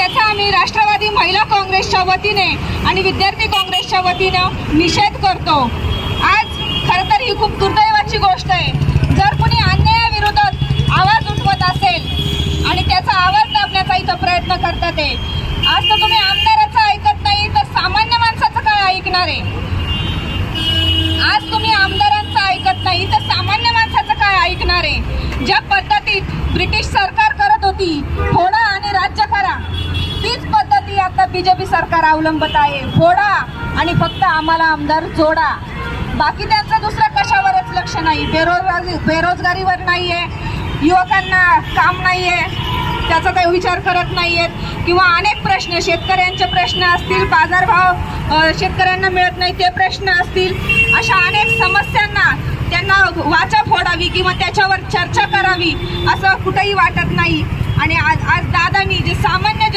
याचा आम्ही राष्ट्रवादी महिला काँग्रेसच्या वतीने आणि विद्यार्थी काँग्रेसच्या वतीनं निषेध करतो। आज खरं तर ही खूप दुर्दैवाची गोष्ट आहे। जर कोणी अन्यायाविरोधात आवाज उठवत असेल आणि त्याचा आवाज दाबण्याचा इथं प्रयत्न करतात आहे, आज तर तुम्ही आमदाराचं ऐकत नाही तर सामान्य माणसाचं काय ऐकणार आहे? आज तुम्ही आमदारांचं ऐकत नाही तर सामान्य माणसाचं काय ऐकणार आहे? ज्या पद्धतीत ब्रिटिश सरकार करत होती, फोडा आणि राज्य करा, तीच पद्धती आता बीजेपी सरकार अवलंबत आहे। फोडा आणि फक्त आम्हाला आमदार जोडा, बाकी त्यांचं दुसरं कशावरच लक्ष नाही। बेरोजगारीवर नाहीये, युवकांना काम नाहीये त्याचा काही विचार करत नाहीयेत, किंवा अनेक प्रश्न, शेतकऱ्यांचे प्रश्न असतील, बाजारभाव शेतकऱ्यांना मिळत नाही ते प्रश्न असतील, अशा अनेक समस्यांना त्यांना वाचा फोडावी किंवा त्याच्यावर चर्चा करावी असं कुठेही वाटत नाही। आणि आज दादांनी जे सामान्य